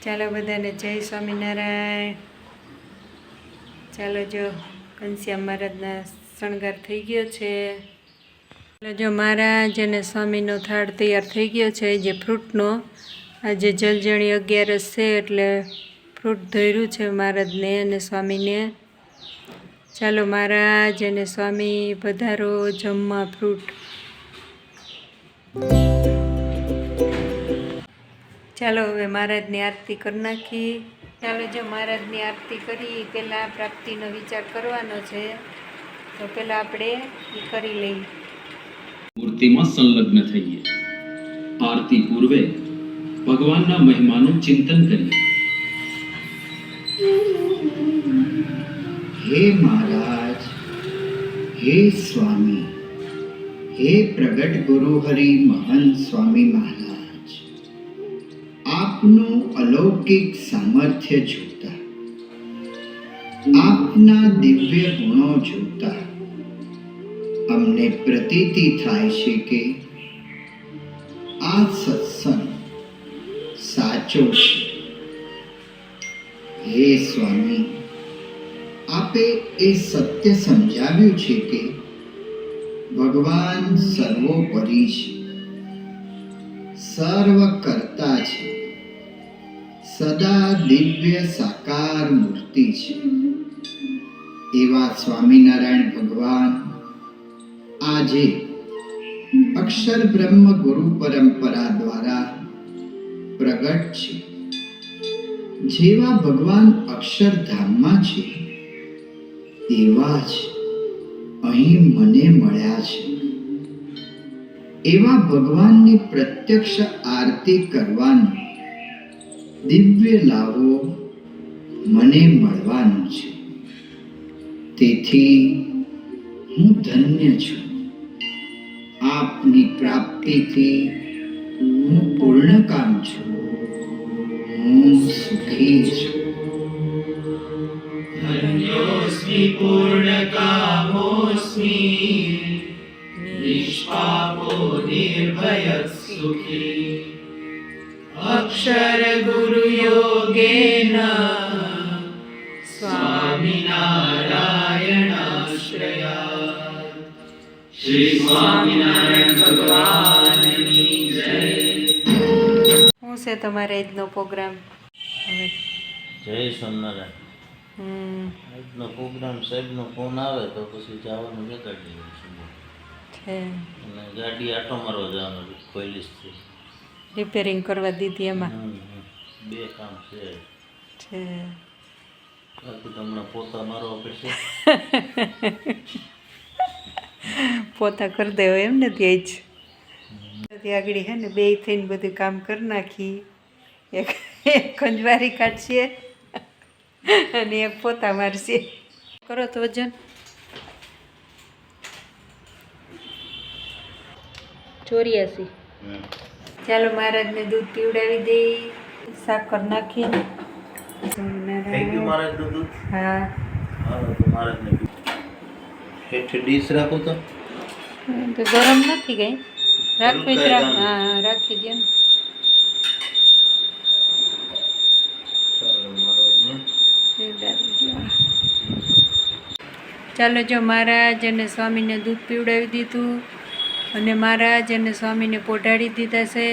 ચાલો બધાને જય સ્વામિનારાયણ. ચાલો જો ઘનશ્યામ મહારાજના શણગાર થઈ ગયો છે. ચાલો જો મહારાજ અને સ્વામીનો થાળ તૈયાર થઈ ગયો છે, જે ફ્રૂટનો. આજે જલજણી 11 છે એટલે ફ્રૂટ ધર્યું છે મહારાજને અને સ્વામીને. ચાલો મહારાજ અને સ્વામી પધારો જમવા ફ્રૂટ. ચાલો હવે મહારાજની આરતી કરી નાખી. ચાલો જો મહારાજની આરતી કરી પહેલાં પ્રાપ્તિનો વિચાર કરવાનો છે, તો પહેલાં આપણે એ કરી લઈએ. મૂર્તિમાં સંલગ્ન થઈએ. આરતી પૂર્વે ભગવાનના મહિમાનું ચિંતન કરીએ. હે મહારાજ, હે સ્વામી, હે પ્રગટ ગુરુ હરિ મહંત સ્વામી મહારાજ, આપનું અલૌકિક સામર્થ્ય જોતા, આપના દિવ્ય ગુણો જોતા અમને પ્રતીતિ થાય છે કે આ સત્સંગ સાચો છે. હે સ્વામી, આપે એ સત્ય સમજાવ્યું છે કે ભગવાન સર્વોપરી છે, સર્વ કરતા છે, સદા દિવ્ય સાકાર મૂર્તિ છે. એવા સ્વામિનારાયણ ભગવાન આજે અક્ષર બ્રહ્મ ગુરુ પરંપરા દ્વારા પ્રગટ છે. જેવા ભગવાન અક્ષરધામમાં છે એવા જ અહીં મને મળ્યા છે. એવા ભગવાનની પ્રત્યક્ષ આરતી કરવાનો દિવ્ય લાવો મને મળવાનો છે. તેથી હું ધન્ય છું. આપની પ્રાપ્તિથી હું પૂર્ણકામ છું. હું સુખી છું. ધન્યોસ્મિ પૂર્ણકામોસ્મિ નિષ્પાપો નિર્ભયઃ સુખી અક્ષર ગુરુ યોગેન સ્વામિનારાયણાશ્રયાત. શ્રી સ્વામિનારાયણ ભગવાનની જય. શું છે તમારે આજનો પ્રોગ્રામ? હવે જય સ્વામિનારાયણ. આજનો પ્રોગ્રામ સાહેબનો ફોન આવે તો પછી જવાનું નીકળી જઈશું છે અને ગાડી આટો મારવા જવાનું કોઈલિસથી રિપેરિંગ કરવા દીધી એમાં. બે કામ છે. બાકી તો હમણાં પોતા મારવા પડશે. પોતા કરી દેવો એમ ને ત્યાં જ આગળ હે ને બે થઈને બધું કામ કરી નાખી. એક ખંજવારી કાઢશે અને એક પોતા મારશે. કરો તો વજન 84. ચાલો મહારાજને દૂધ પીવડાવી દઈ, સાકર નાખીને. થઈ ગયું મહારાજનું દૂધ? હા. હાલો તો મહારાજને હેઠે ડીશ રાખો તો ગરમ નથી ગઈ. રાખવી જ રાખ. હા રાખી દે ને. ચાલો મહારાજને પીવડાવી દો. ચાલો જો મહારાજ અને સ્વામીને દૂધ પીવડાવી દીધું અને મહારાજ અને સ્વામીને પોઢાડી દીધા છે.